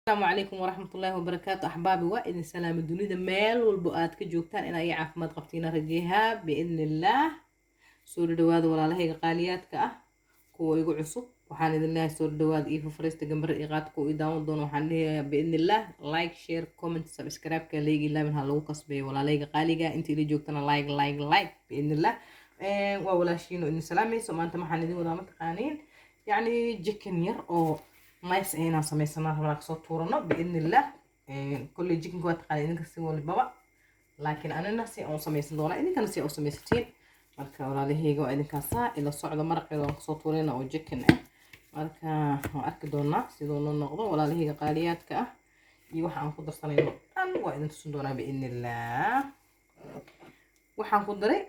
السلام عليكم ورحمة الله وبركاته أحبابي وإذن سلام الدنيا ميل والبؤات كجوكتان إن أي عافماد قبتينا رجيها بإذن الله سور دواد ولا لهي قاليات كو يقو عصب وحان إذن الله سور دواد إيفو فريست جنبر إيغات كو إداون دون وحان بإذن الله لايك شير كومنت سبسكرايب كليجي الله من هالو قصبي ولا لهي قاليجا انتي اللي جوكتنا لايك بإذن الله ولا شينو إن سلامي سو ما أنت محان إذن ولا متقانين يعني جيكن ير أو مايس هنا سميسنا هناك صوت تورنا بإذن الله كل جيكن قوات قال إنك سووا البابا لكن أنا نفسي أو سميسنا دولا إنك نفسي أو سميستين marka walaalihiiga waa idinka saa ila socdo maraqeeda aan kusoo tuurayna oo chicken ah marka waan arki doonaa sidoo loo noqdo walaalihiiga qaaliyaadka ah iyo waxa aan ku darsanayno dhan waa idin tusin doonaa biidnillah waxaan ku daray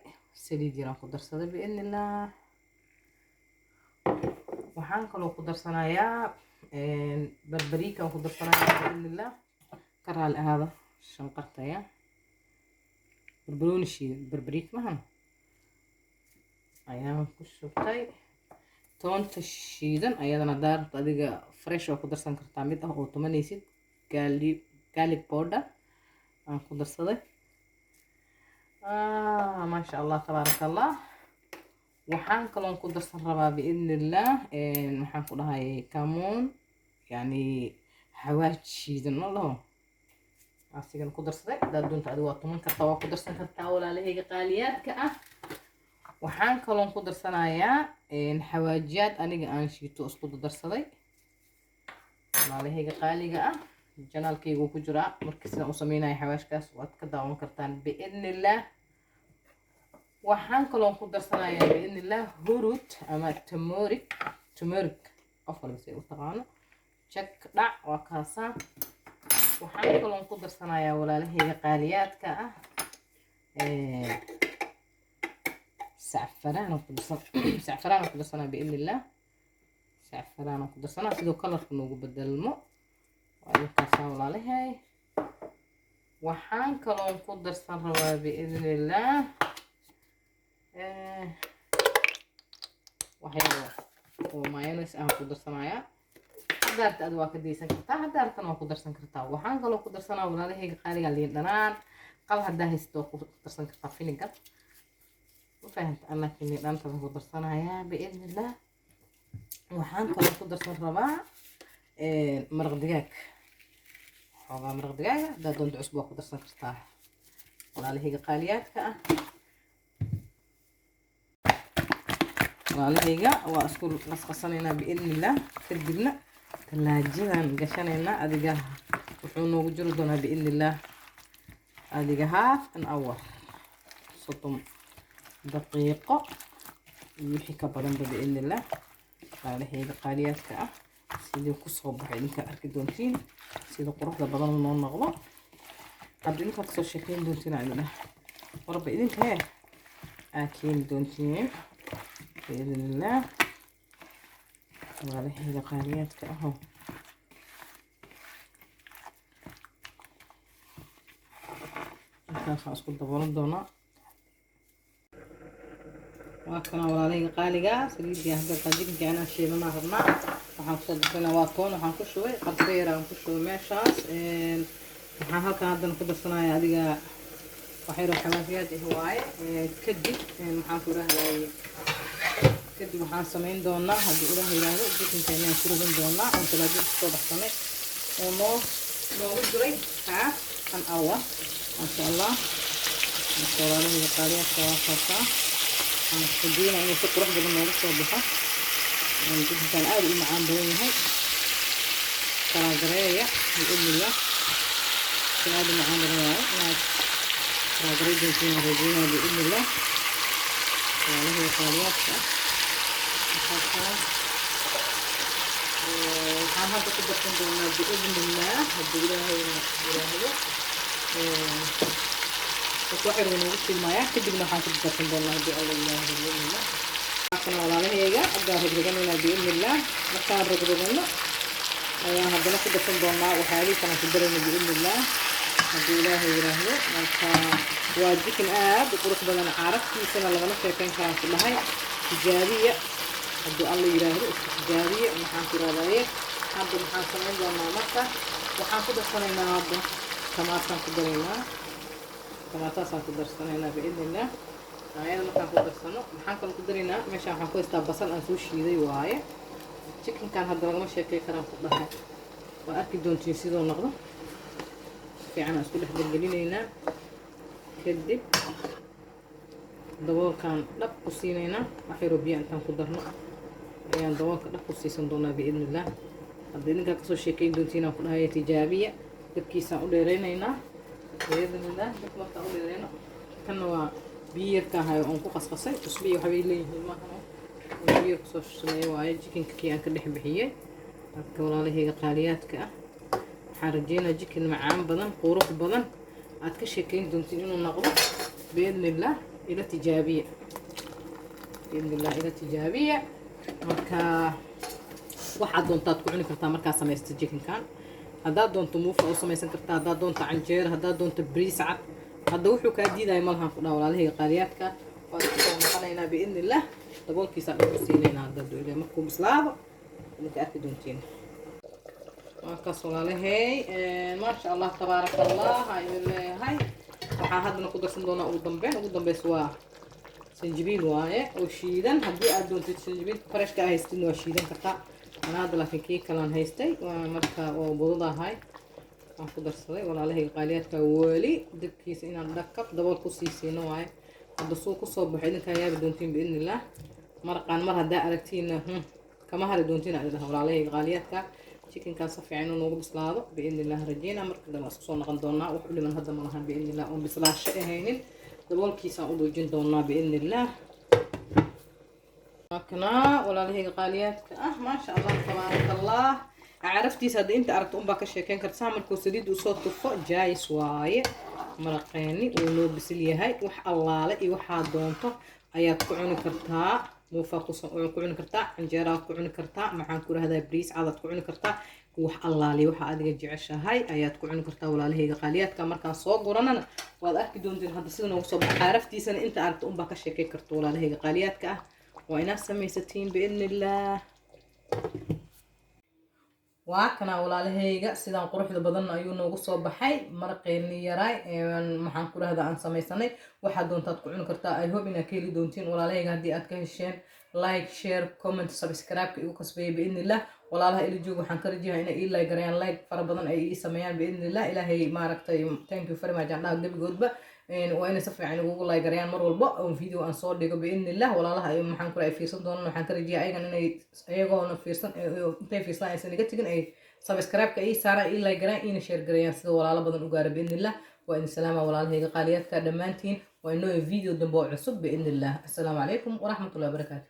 saliid yar aan ku darsaday biidnillah waxaan kaloo ku darsanayaa barbariika aan ku darsanayaa biidnillah karaal ahaada shanqartaya barbarooni shiidan barbariik mahan ayaan ku shubtay toonta shiidan ayadana daarta adiga fresh oo ku darsan kartaa mid ah oo tumanaysid garlic powder aan ku darsaday ma sha Allah tabarakallah waxaan kaloo ku darsan rabaa biidnillah waxaan ku dhahay kamoon yani xawaaj shiidan oo asigan ku darsaday daadunta adiga waa tuman kartaa waa ku darsan kartaa walaalahayga qaaliyaadka ah waxaan kaloo ku darsanayaa xawaajiyaad aniga aan shiito isku darsaday walaalahayga qaaliga ah janaalkaygu ku jira markii sidaan u sameeyay xawaashkaas waad ka daawan kartaan biidnillah waxaan kaloo ku darsanayaa biidnillah hurut ama turmeric afar si u taqaano check dhac waa kaasa waxaan kaloo ku darsanayaa walaalahayga qaaliyaadka ah زعفران وكدرسنا بإذن الله زعفران وكدرسنا سيدو كلر كنوغو بدلمو وأيو كاساول عليها وحان كلون كدرسنا بإذن الله وحيالو ومايونيس أهم كدرسنا يا هدارت أدوا كديسان كرتا هدارت أنا كدرسان كرتا وحان كلون كدرسنا ولاله قاريغا ليندنان قال هدا هيستو كدرسان كرتا فينيغا فهمت أنا كني دانت ku darsanayaa بإذن الله waxaan kaloo ku darsan rabaa maraq digaag xogaa maraq digaag hadaad doonto cusbo ku darsan kartaa walaalahayga qaaliyaadka ah walaalahayga waa isku qasqasanaynaa بإذن الله kadibna talaajadan gashanaynaa adiga wuxuu noogu jiri doonaa بإذن الله adiga half an hour soddon دقيقة ويحي كبرن بإذن الله على هي القاليات كأ سيدي كوسو بحيلين كأركي دونتين سيدي قروح لبضان النون نغضاء قبلين كتصو شكلين دونتين عندنا ورب إذن كهي أكين دونتين بإذن الله وعلى هي القاليات كأ هو كان خاص كل دبرن دونا وكنا walaalahayga qaaliga saliidii hadda qadinka ana sheelana rabnaa waxaan soo dadana waa toon waxaan ku shubay qarseer aan ku shubay meeshaas waxaan halkaan hadda ku darsanayaa adiga waxayro xawaajiyaad waaye kadib waxaan ku raahday kadib waxaan sameyn doonaa hadii ilaahay yiraahdo jikinka inaan ku rugan doonaa oo talaajada soo baxsanay oo noo duray an awa ma sha Allah walaalahayga qaaliga waa أنا خدينا إنه سكر واحدة من نورس وبها جدا كان قادر معاه بوين هاي ترى جريء بإذن الله كان قادر معاه بوين هاي ترى جريء جدا رجينا بإذن الله يعني هي خاليات وحان هذا كده كنا بإذن الله هدي له وحير ونوقف الماء كدبنا حاطط بسم الله بالله بالله عشان walaalahayga adaa rogana بإذن الله markaan rogana ayaa hadana ku dhafan doonaa waxaali kana ku darayna بإذن الله hadii ilaahay yiraahdo marka waa jikin aad u qurux badan caraftiisana laga sheekayn karaa ku dhahay tijaabiya hadii alla yiraahdo tijaabiya maxaan ku raadayay hadda maxaan sameyn doonaa marka waxaan ku darsanaynaa hadda tamaataan ku daraynaa tamaataasaan ku darsanaynaa biidnillah ayada markaan ku darsano maxaan kaloo ku daraynaa meeshaan waxaan ku haystaa basal aan soo shiiday waaye chickenkan hadda lagama sheekay karaan ku dhahay waa arki doontiin sidoo noqdo fiican aan isku dhex gelgelinaynaa kadib daboolkaan dhab ku siinaynaa wax yaroo biyo intaan ku darno ayaan daboolka dhab ku siisan doonaa biidnillah haddii idinkaa kasoo sheekayn doontiin aan ku dhahaya tijaabiya dabkiisaan u dheeraynaynaa biidnillah dab markaan u dheerayno kanna waa biyo yarka ahayo oon ku qasqasay cusbiya waxbay leeyihiin maahan biyo kusoo sameeye waaye jikinka kii aan ka dhex bixiyey dadka walaalahayga qaaliyaadka ah waxaan rajeynaa jikin macaan badan qurux badan aad ka sheekayn doontiin inuu noqdo biidnillah ila tijaabiya biidnillah ila tijaabiya marka waxaad doontaad ku cuni kartaa markaa samaysta jikinkan haddaad doonto muufa u samaysan kartaa haddaad doonto canjeero haddaad doonto bariis cad hadda wuxuu kaa diidaya malahan ku dhaha walaalahayga qaaliyaadka waad kusoo noqonaynaa biidnillah daboolkiisa dhab ku siinaynaa haddaad doonaya markuu bislaado idinka arki doontiin markaas walaalahay maasha allah tabaaraka allah ayuu leeyahay waxaan haddana ku darsan doonaa ugu dambeys waa sanjibiil waaye oo shiidan haddii aad doontid sanjibiilka farashka aa haystidna waa shiidan kartaa anaa hadda laakiin kii kalaan haystay waa marka waa budadahay waan ku darsaday walaalahayga qaaliyaadka weli dabkiisa inaan dhakab dabool ku sii siino waaye hadda suu kusoo baxo idinkaa yaabi doontiin biidnillah marqaan mar haddaa aragtiina kama hari doontiin aa idhaha walaalahayga qaaliyaadka chickenkaan si fiican inuu noogu bislaado biidnillah rajeynaa marka dambe isku soo noqon doonaa wax u dhiman hadda ma lahan biidnillah oon bislaasho ahaynin daboolkiisaan u dhuujin doonaa biidnillah markana walaalahayga qaaliyaadka ah maasha allah tabaaraka allah caraftiisa hadda inta aragto unbaa ka sheekeyn kartaa markuu saliid usoo tufo jaayis waaye maraqeeni wuu noo bisil yahay wax allaale iyo waxaa doonto ayaad ku cuni kartaa muufaad ku cuni kartaa canjeeraad ku cuni kartaa maxaan ku rahdaa bariis cadaad ku cuni kartaa wax allaale waxa adiga jeceshahay ayaad ku cuni kartaa walaalahayga qaaliyaadka markaan soo guranana waad arki doontiin hadda sida noogu soo baxa caraftiisana inta aragto unbaa ka sheekeyn karto walaalahayga qaaliyaadka ah waa inaad samaysatiin biidnillah waa kana walaalahayga sidaan quruxda badan ayuu noogu soo baxay maraqeeni yaray maxaan ku rahdaa aan samaysanay waxaad doontaad ku cuni kartaa I hope inaad ka heli doontiin walaalahayga haddii aad ka hesheen like share comment subscribe igu kasbeeya biidnillah walaalaha ila joog waxaan ka rajayaa inay ii like garayaan like fara badan ay ii sameeyaan biidnillah ilaahay maaragtay thank you very much aan dhaha gebigoodba waa inay si fiican ugu like garayaan mar walba oo video aan soo dhigo biidnillah walaalaha maxaan ku raay fiirsan doonaan waxaan ka rajayaa ayagan inay ayagoona fiirsan intay fiirsan aysan iga tagin ay subscribe-ka ii saaraan ii like garayaan ina share garayaan sida walaalo badan u gaara biidnillah waa idin salaama walaalahayga qaaliyaadka dhammaantiin waa inoo video dambe oo cusub biidnillah assalaamu calaykum waraxmatullahi wabarakaatu